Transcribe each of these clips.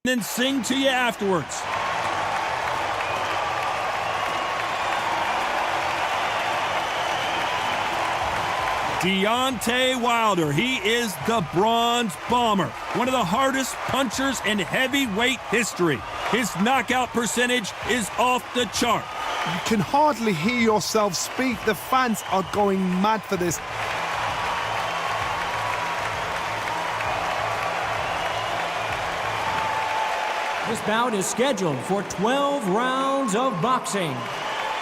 then sing to you afterwards. Deontay Wilder, he is the Bronze Bomber, one of the hardest punchers in heavyweight history. His knockout percentage is off the chart. You can hardly hear yourself speak. The fans are going mad for this. This bout is scheduled for 12 rounds of boxing.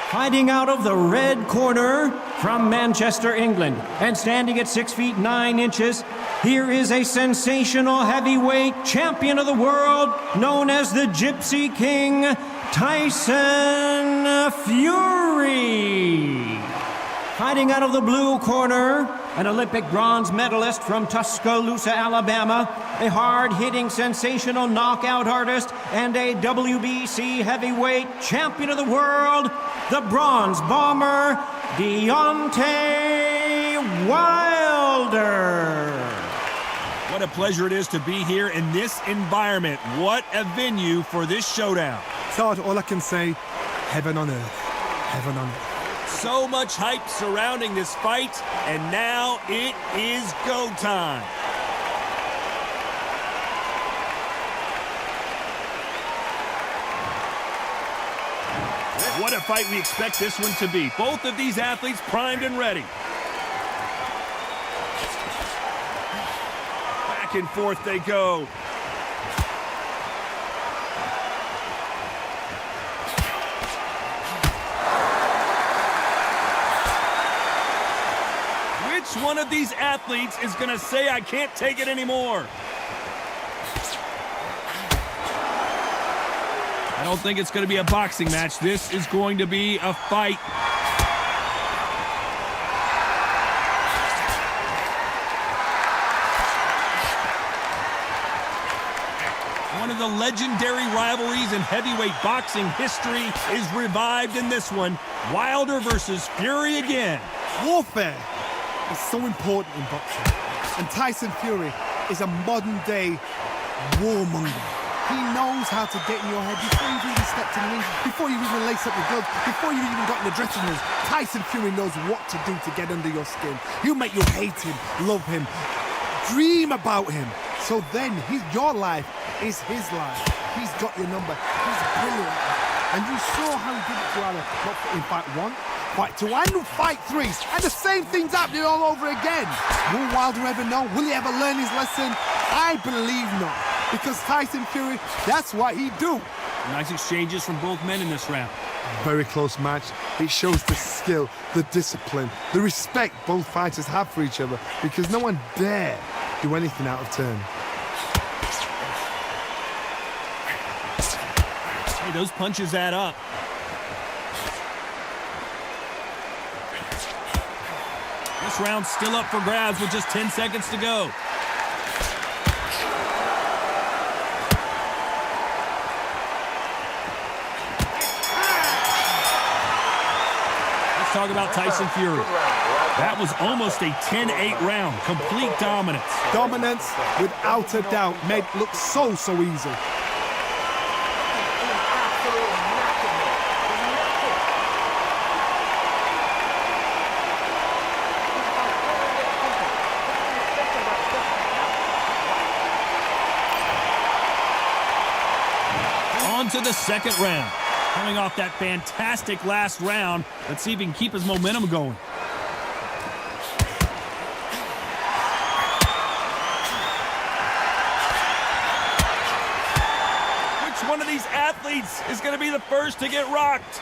Fighting out of the red corner from Manchester, England, and standing at 6 feet 9 inches, here is a sensational heavyweight champion of the world known as the Gypsy King, Tyson Fury. Fighting out of the blue corner, an Olympic bronze medalist from Tuscaloosa, Alabama, a hard-hitting, sensational knockout artist, and a WBC heavyweight champion of the world, the Bronze Bomber, Deontay Wilder. What a pleasure it is to be here in this environment. What a venue for this showdown. Todd, all I can say, heaven on earth, heaven on earth. So much hype surrounding this fight, and now it is go time. What a fight we expect this one to be. Both of these athletes primed and ready. Back and forth they go. Which one of these athletes is going to say, I can't take it anymore? I don't think it's going to be a boxing match. This is going to be a fight. One of the legendary rivalries in heavyweight boxing history is revived in this one. Wilder versus Fury again. Warfare is so important in boxing. And Tyson Fury is a modern-day warmonger. He knows how to get in your head before you've even stepped in the ring, before you've even laced up the gloves, before you've even got in the dressing room. Tyson Fury knows what to do to get under your skin. He'll make you hate him, love him, dream about him. So then your life is his life. He's got your number. He's brilliant. And you saw how he did it to Wilder, not in fight 1, fight 2, and fight 3. And the same thing's happening all over again. Will Wilder ever know? Will he ever learn his lesson? I believe not. Because Tyson Fury, that's what he do. Nice exchanges from both men in this round. Very close match. It shows the skill, the discipline, the respect both fighters have for each other, because no one dare do anything out of turn. Hey, those punches add up. This round's still up for grabs with just 10 seconds to go. Talk about Tyson Fury. That was almost a 10-8 round. Complete dominance. Dominance, without a doubt, made it look so easy. On to the second round. Coming off that fantastic last round, let's see if he can keep his momentum going. Which one of these athletes is going to be the first to get rocked?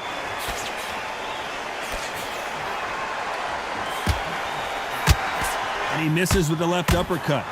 And he misses with the left uppercut.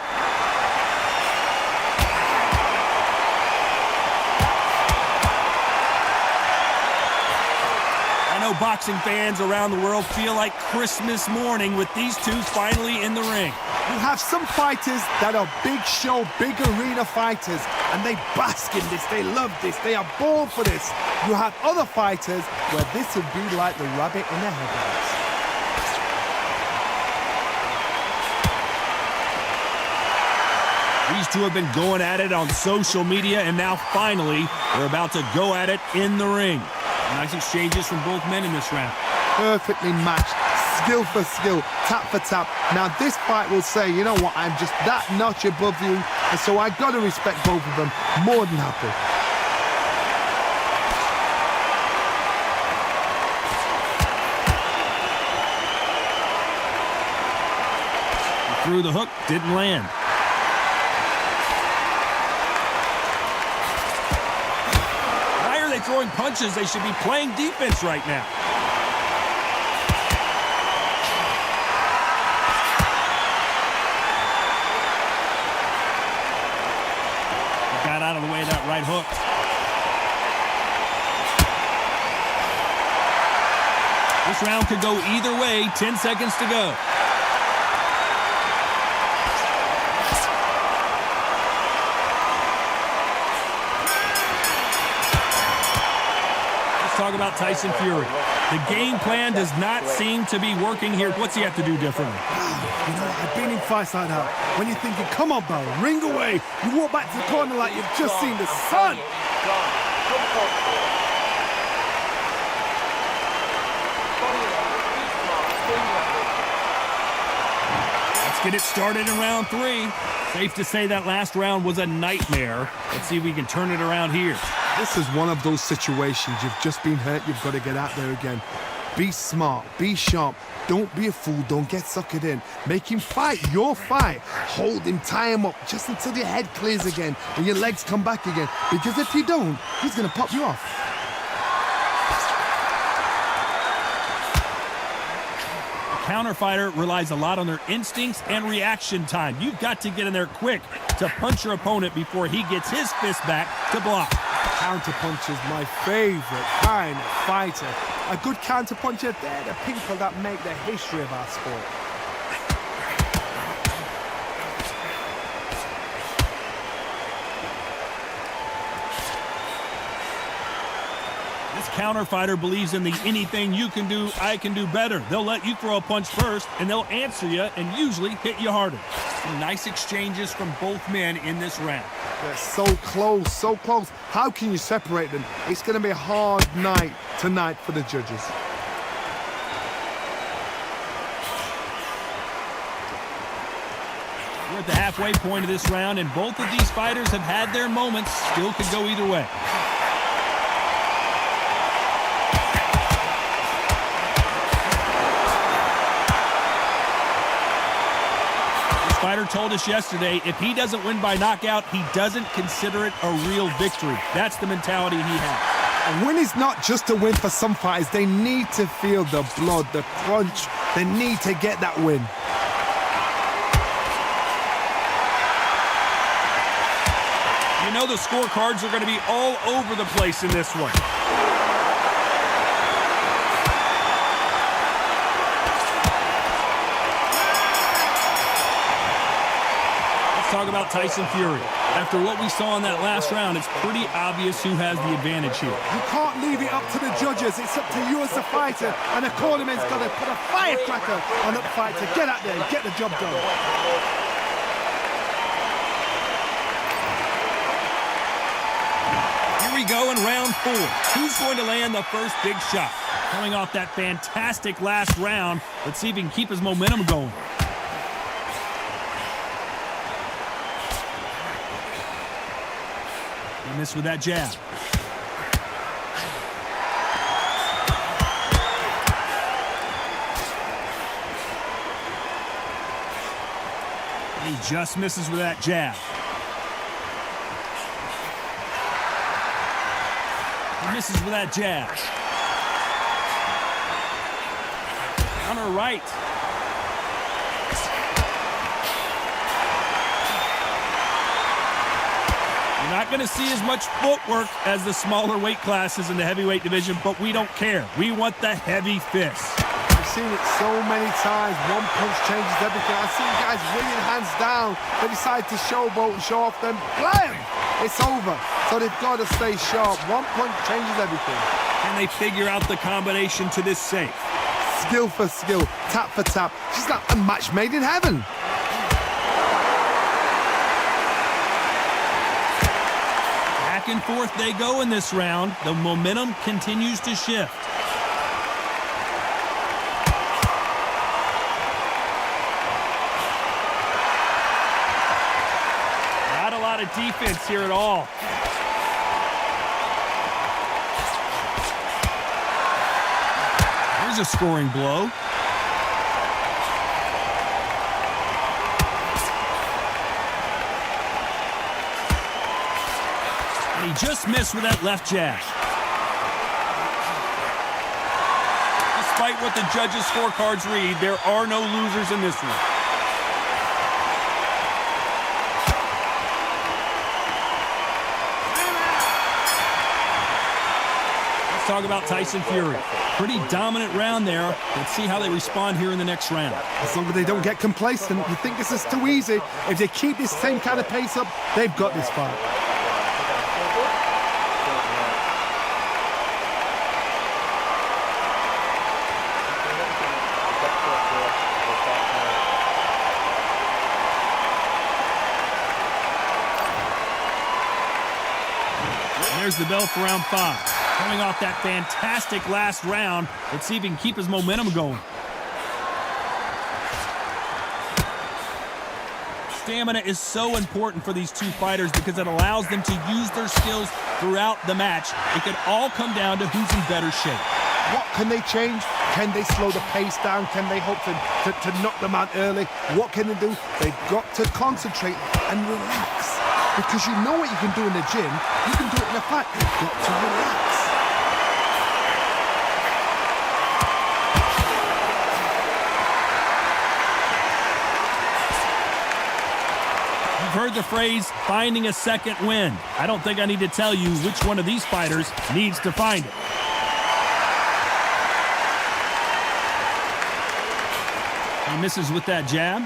Boxing fans around the world feel like Christmas morning with these two finally in the ring. You have some fighters that are big show, big arena fighters, and they bask in this, they love this, they are born for this. You have other fighters where this would be like the rabbit in the headlights. These two have been going at it on social media, and now finally they're about to go at it in the ring. Nice exchanges from both men in this round. Perfectly matched, skill for skill, tap for tap. Now this fight will say, you know what, I'm just that notch above you, and so I got to respect both of them more than happy. Through the hook, didn't land. Why are they throwing punches? They should be playing defense right now. Got out of the way of that right hook. This round could go either way. 10 seconds to go. Talk about Tyson Fury. The game plan does not seem to be working here. What's he have to do differently? You know, I've been in fights like that. When you're thinking, come on, Barry, ring away. You walk back to the corner like you've just seen the sun. Let's get it started in round 3. Safe to say that last round was a nightmare. Let's see if we can turn it around here. This is one of those situations. You've just been hurt. You've got to get out there again. Be smart. Be sharp. Don't be a fool. Don't get suckered in. Make him fight your fight. Hold him. Tie him up just until your head clears again and your legs come back again. Because if you don't, he's going to pop you off. Counterfighter relies a lot on their instincts and reaction time. You've got to get in there quick to punch your opponent before he gets his fist back to block. Counterpunch is my favorite kind of fighter. A good counterpuncher, they're the people that make the history of our sport. This counterfighter believes in the anything you can do, I can do better. They'll let you throw a punch first, and they'll answer you and usually hit you harder. Some nice exchanges from both men in this round. They're so close, so close. How can you separate them? It's going to be a hard night tonight for the judges. We're at the halfway point of this round, and both of these fighters have had their moments. Still could go either way. Fighter told us yesterday, if he doesn't win by knockout, he doesn't consider it a real victory. That's the mentality he has. A win is not just a win for some fighters. They need to feel the blood, the crunch. They need to get that win. You know the scorecards are going to be all over the place in this one. Talk about Tyson Fury. After what we saw in that last round, it's pretty obvious who has the advantage here. You can't leave it up to the judges. It's up to you as the fighter, and the cornerman's got to put a firecracker on that fight to get out there and get the job done. Here we go in round 4. Who's going to land the first big shot? Coming off that fantastic last round, let's see if he can keep his momentum going. Miss with that jab. He just misses with that jab. He misses with that jab. Counter right. Not going to see as much footwork as the smaller weight classes in the heavyweight division, but we don't care. We want the heavy fists. I've seen it so many times. One punch changes everything. I've seen guys winning hands down. They decide to showboat and show off them. Blam! It's over. So they've got to stay sharp. One punch changes everything. Can they figure out the combination to this safe? Skill for skill, tap for tap. She's like a match made in heaven. Back and forth they go in this round. The momentum continues to shift. Not a lot of defense here at all. Here's a scoring blow. He just missed with that left jab. Despite what the judges' scorecards read, there are no losers in this one. Let's talk about Tyson Fury. Pretty dominant round there. Let's see how they respond here in the next round. As long as they don't get complacent, you think this is too easy. If they keep this same kind of pace up, they've got this fight. There's the bell for round 5. Coming off that fantastic last round, let's see if he can keep his momentum going. Stamina is so important for these two fighters because it allows them to use their skills throughout the match. It could all come down to who's in better shape. What can they change? Can they slow the pace down? Can they hope to knock them out early? What can they do? They've got to concentrate and relax. Because you know what you can do in the gym, you can do it in a fight. You've got to relax. You've heard the phrase, finding a second win. I don't think I need to tell you which one of these fighters needs to find it. He misses with that jab.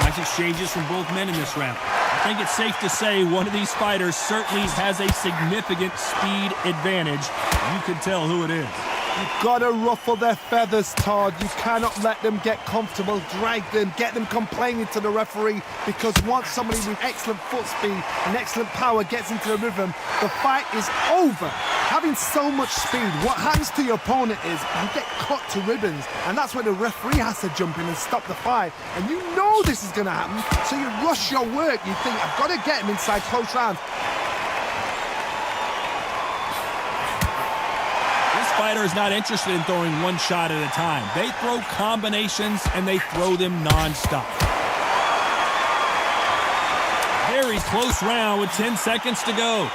Nice exchanges from both men in this round. I think it's safe to say one of these fighters certainly has a significant speed advantage. You can tell who it is. You've got to ruffle their feathers, Todd. You cannot let them get comfortable, drag them, get them complaining to the referee, because once somebody with excellent foot speed and excellent power gets into the rhythm, the fight is over. Having so much speed, what happens to your opponent is you get cut to ribbons, and that's where the referee has to jump in and stop the fight. And you know this is going to happen, so you rush your work. You think, I've got to get him inside close rounds. Fighter is not interested in throwing one shot at a time. They throw combinations and they throw them non-stop. Very close round with 10 seconds to go.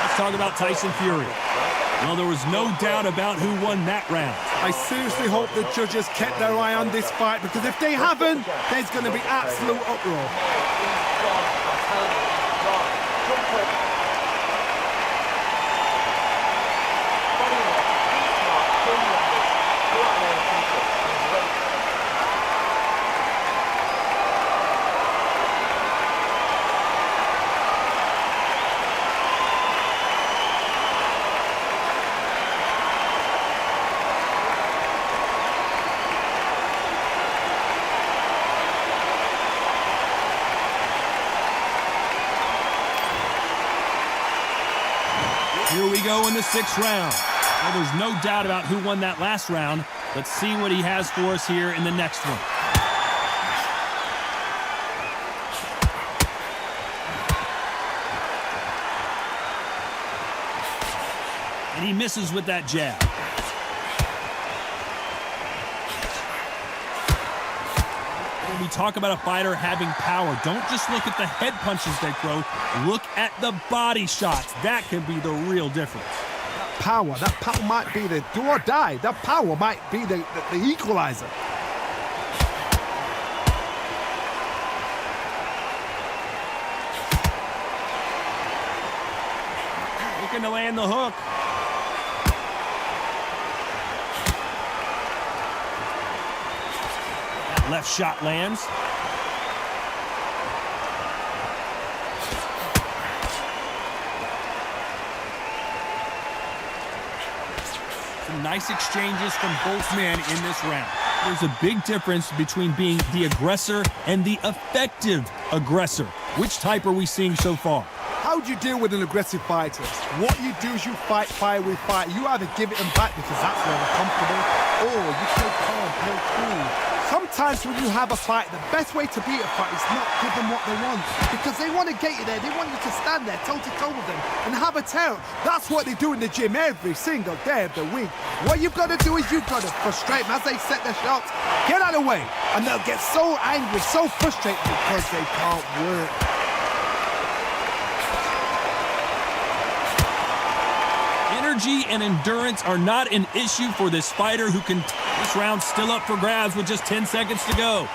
Let's talk about Tyson Fury. Well, there was no doubt about who won that round. I seriously hope the judges kept their eye on this fight, because if they haven't, there's going to be absolute uproar. Here we go in the 6th round. Well, there's no doubt about who won that last round. Let's see what he has for us here in the next one. And he misses with that jab. When we talk about a fighter having power, don't just look at the head punches they throw. Look at the body shots. That can be the real difference. That power might be the do or die. That power might be the equalizer. Looking to land the hook. Left shot lands. Nice exchanges from both men in this round. There's a big difference between being the aggressor and the effective aggressor. Which type are we seeing so far? How do you deal with an aggressive fighter? What you do is you fight fire with fire. You either give it them back because that's where they're comfortable, or you play calm, play cool. Sometimes when you have a fight, the best way to beat a fight is not give them what they want, because they want to get you there. They want you to stand there toe-to-toe with them and have a tear. That's what they do in the gym every single day of the week. What you've got to do is you've got to frustrate them as they set their shots. Get out of the way, and they'll get so angry, so frustrated because they can't work. Energy and endurance are not an issue for this fighter who can... This round's still up for grabs with just 10 seconds to go.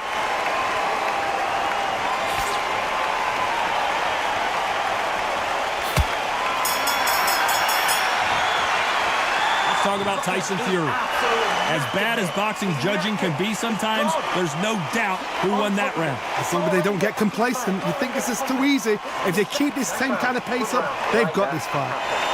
Let's talk about Tyson Fury. As bad as boxing judging can be sometimes, there's no doubt who won that round. As long as they don't get complacent, you think this is too easy. If they keep this same kind of pace up, they've got this fight.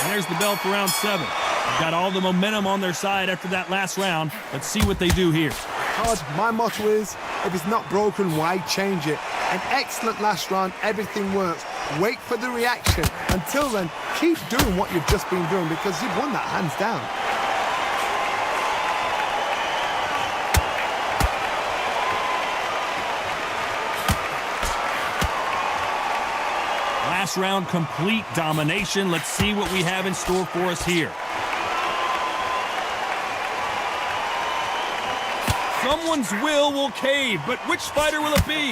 There's the bell for round 7. They've got all the momentum on their side after that last round. Let's see what they do here. Todd, my motto is, if it's not broken, why change it? An excellent last round, everything works. Wait for the reaction. Until then, keep doing what you've just been doing because you've won that hands down. Last round, complete domination. Let's see what we have in store for us here. Someone's will cave, but which fighter will it be?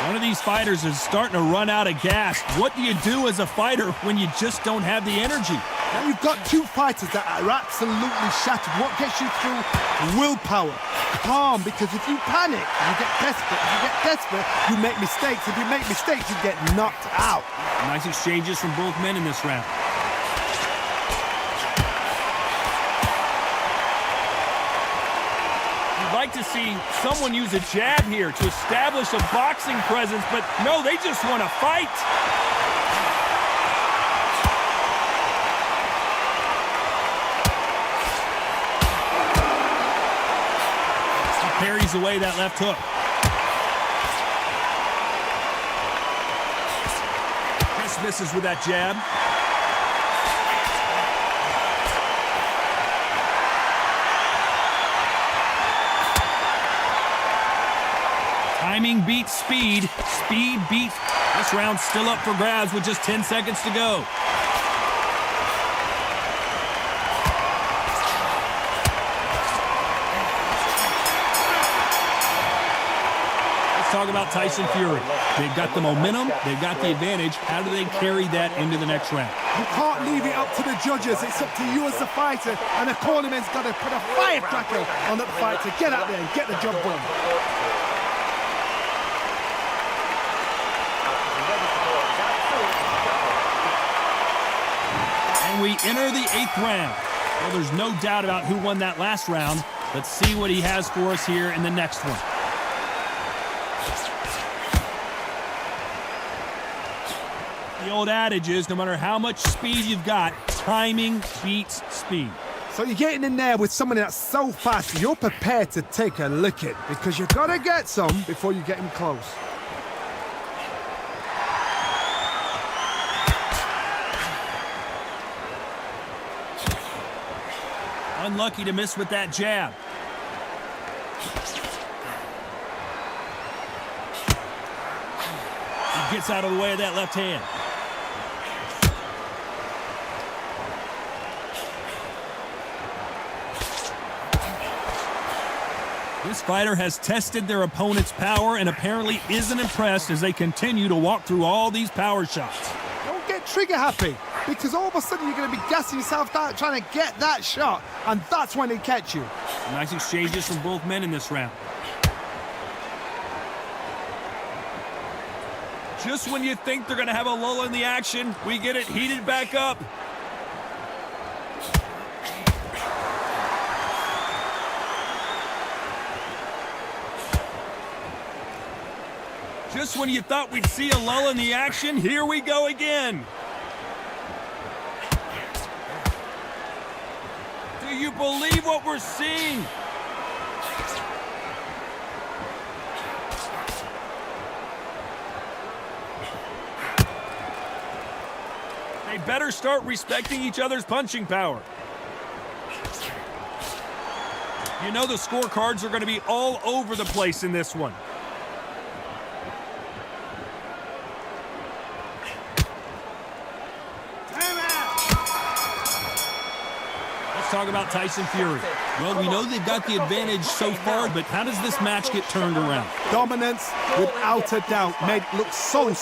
One of these fighters is starting to run out of gas. What do you do as a fighter when you just don't have the energy? Now you've got two fighters that are absolutely shattered. What gets you through? Willpower. Calm, because if you panic, you get desperate. If you get desperate, you make mistakes. If you make mistakes, you get knocked out. Nice exchanges from both men in this round. You'd like to see someone use a jab here to establish a boxing presence, but no, they just want to fight. Parries away that left hook. Just misses with that jab. Timing beats speed. Speed beats... This round's still up for grabs with just 10 seconds to go. Talk about Tyson Fury. They've got the momentum, they've got the advantage. How do they carry that into the next round? You can't leave it up to the judges. It's up to you as the fighter, and the cornerman's got to put a firecracker on that fight to get out there and get the job done. And we enter the 8th round. Well, there's no doubt about who won that last round. Let's see what he has for us here in the next one. The old adage is, no matter how much speed you've got, timing beats speed. So you're getting in there with someone that's so fast, you're prepared to take a licking because you've got to get some before you get him close. Unlucky to miss with that jab. He gets out of the way of that left hand. This fighter has tested their opponent's power and apparently isn't impressed as they continue to walk through all these power shots. Don't get trigger happy, because all of a sudden you're going to be gassing yourself out trying to get that shot, and that's when they catch you. Nice exchanges from both men in this round. Just when you think they're going to have a lull in the action, we get it heated back up. Just when you thought we'd see a lull in the action, here we go again. Do you believe what we're seeing? They better start respecting each other's punching power. You know the scorecards are going to be all over the place in this one. Let's talk about Tyson Fury. Well, we know they've got the advantage so far, but how does this match get turned around? Dominance, without a doubt, made it look so easy.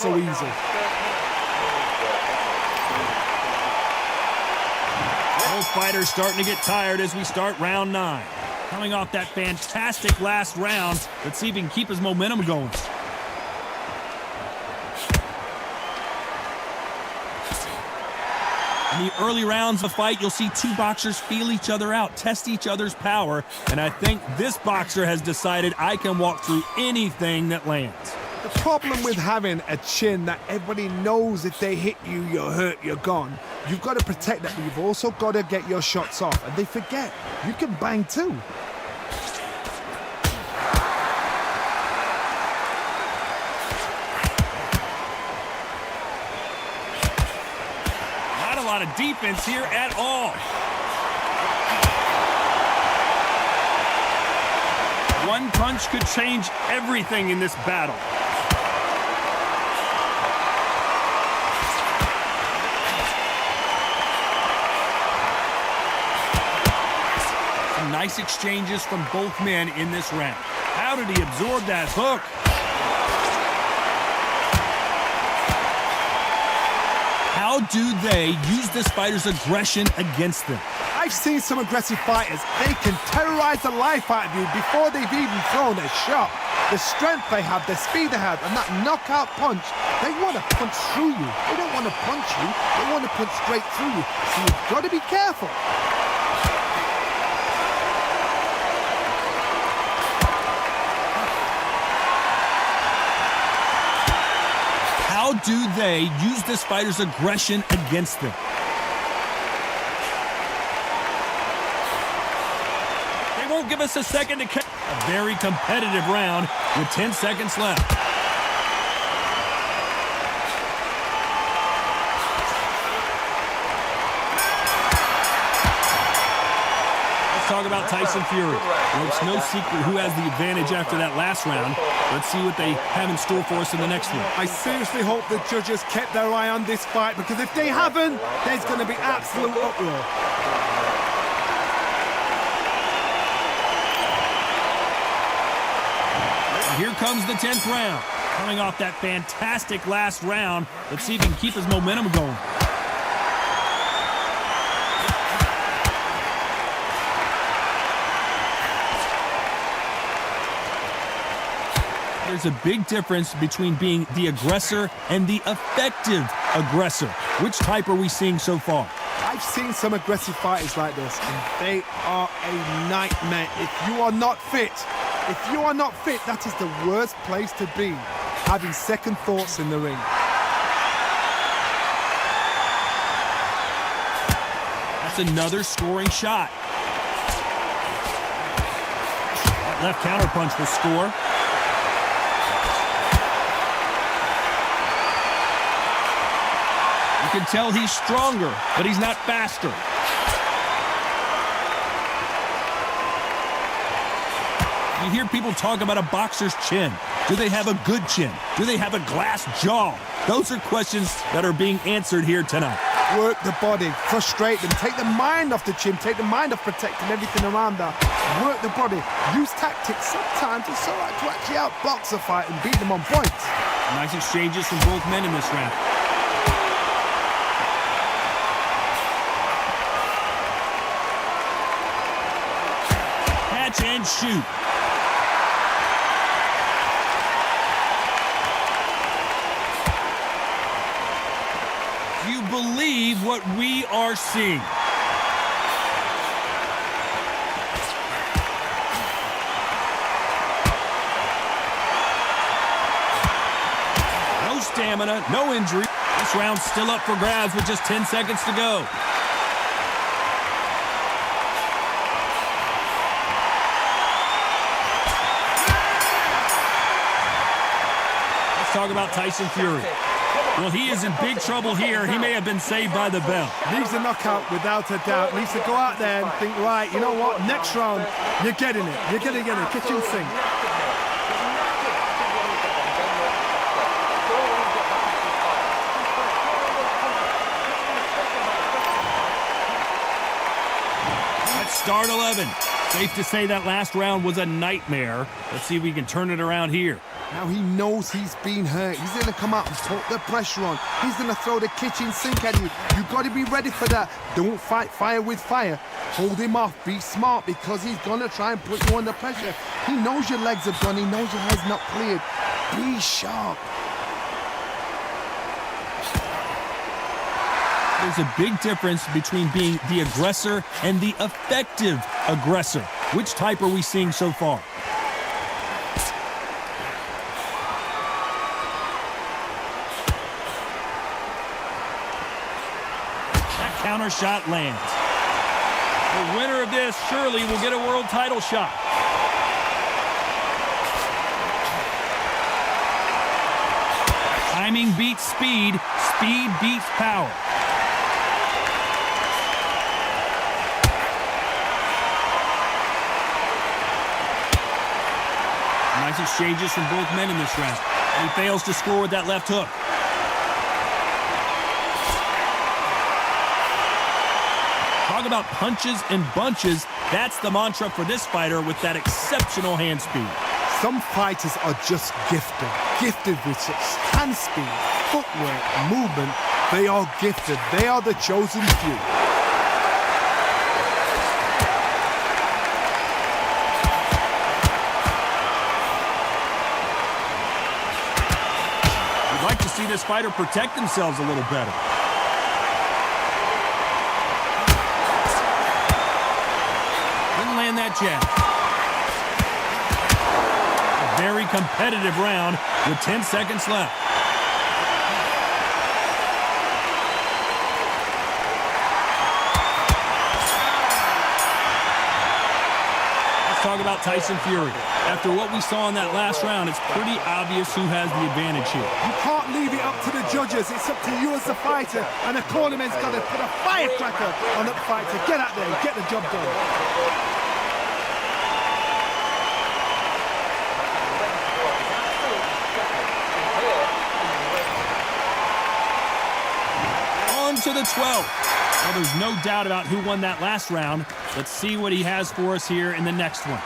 Both fighters starting to get tired as we start round 9. Coming off that fantastic last round, let's see if he can keep his momentum going. In the early rounds of the fight, you'll see two boxers feel each other out, test each other's power, and I think this boxer has decided I can walk through anything that lands. The problem with having a chin that everybody knows if they hit you, you're hurt, you're gone. You've got to protect that, but you've also got to get your shots off. And they forget, you can bang too. Not a lot of defense here at all. One punch could change everything in this battle. Nice exchanges from both men in this round. How did he absorb that hook? How do they use this fighter's aggression against them? I've seen some aggressive fighters. They can terrorize the life out of you before they've even thrown a shot. The strength they have, the speed they have, and that knockout punch, they want to punch through you. They don't want to punch you. They want to punch straight through you. So you've got to be careful. How do they use this fighter's aggression against them? They won't give us a second to catch. A very competitive round with 10 seconds left. Let's talk about Tyson Fury. Well, it's no secret who has the advantage after that last round. Let's see what they have in store for us in the next one. I seriously hope the judges kept their eye on this fight, because if they haven't, there's going to be absolute uproar. Here comes the 10th round. Coming off that fantastic last round, let's see if he can keep his momentum going. There's a big difference between being the aggressor and the effective aggressor. Which type are we seeing so far? I've seen some aggressive fighters like this, and they are a nightmare. If you are not fit, that is the worst place to be, having second thoughts in the ring. That's another scoring shot. That left counterpunch will score. You can tell he's stronger, but he's not faster. You hear people talk about a boxer's chin. Do they have a good chin? Do they have a glass jaw? Those are questions that are being answered here tonight. Work the body, frustrate them, take the mind off the chin, take the mind off protecting everything around that. Work the body, use tactics. Sometimes it's all right to actually outbox a fight and beat them on points. Nice exchanges from both men in this round. Catch and shoot. Do you believe what we are seeing? stamina, no injury. This round's still up for grabs with just 10 seconds to go. Let's talk about Tyson Fury. Well, he is in big trouble here. He may have been saved by the bell. Needs a knockout without a doubt. Needs to go out there and think, right, you know what, next round, you're getting it. You're going to get it. Kitchen sink. Let's start 11. Safe to say that last round was a nightmare. Let's see if we can turn it around here. Now he knows he's been hurt. He's going to come out and put the pressure on. He's going to throw the kitchen sink at you. You've got to be ready for that. Don't fight fire with fire. Hold him off. Be smart because he's going to try and put you under pressure. He knows your legs are gone. He knows your head's not cleared. Be sharp. There's a big difference between being the aggressor and the effective aggressor. Which type are we seeing so far? Counter shot lands. The winner of this surely will get a world title shot. Timing beats speed. Speed beats power. Nice exchanges from both men in this round. He fails to score with that left hook. Talk about punches and bunches. That's the mantra for this fighter with that exceptional hand speed. Some fighters are just gifted. Gifted with such hand speed, footwork, movement. They are gifted. They are the chosen few. We'd like to see this fighter protect themselves a little better. That jab. A very competitive round with 10 seconds left. Let's talk about Tyson Fury. After what we saw in that last round, it's pretty obvious who has the advantage here. You can't leave it up to the judges. It's up to you as the fighter, and the cornerman's got to put a firecracker on that fighter. Get out there and get the job done. To the 12th. Well, there's no doubt about who won that last round. Let's see what he has for us here in the next one.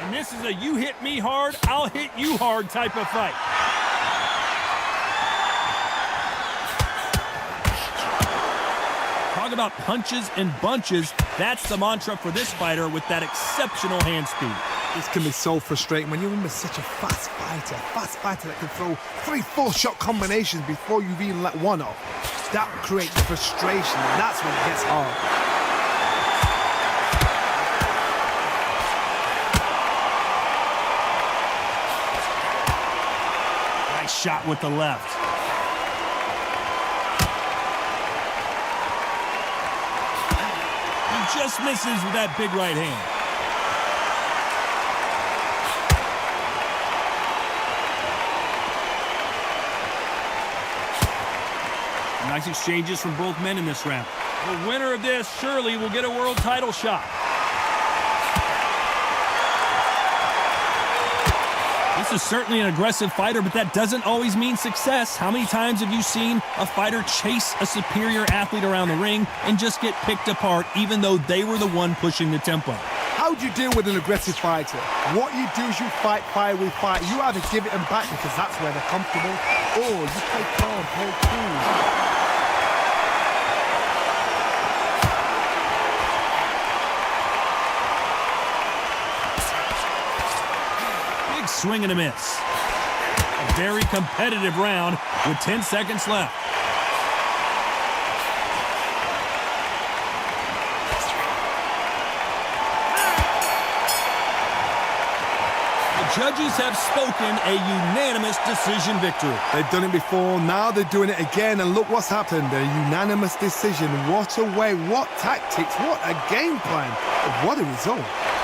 And this is a you hit me hard, I'll hit you hard type of fight. Talk about punches and bunches. That's the mantra for this fighter with that exceptional hand speed. This can be so frustrating when you're in with such a fast fighter that can throw 3-4 shot combinations before you've even let one off. That creates frustration, and that's when it gets hard. Nice shot with the left. Just misses with that big right hand. Nice exchanges from both men in this round. The winner of this surely will get a world title shot. This is certainly an aggressive fighter, but that doesn't always mean success. How many times have you seen a fighter chase a superior athlete around the ring and just get picked apart even though they were the one pushing the tempo? How do you deal with an aggressive fighter? What you do is you fight fire with fire. You either give it them back because that's where they're comfortable, or you play calm, play cool. Swing and a miss. A very competitive round with 10 seconds left. judges have spoken a unanimous decision victory. They've done it before, now they're doing it again, and look what's happened. A unanimous decision. What a way, what tactics, what a game plan. What a result.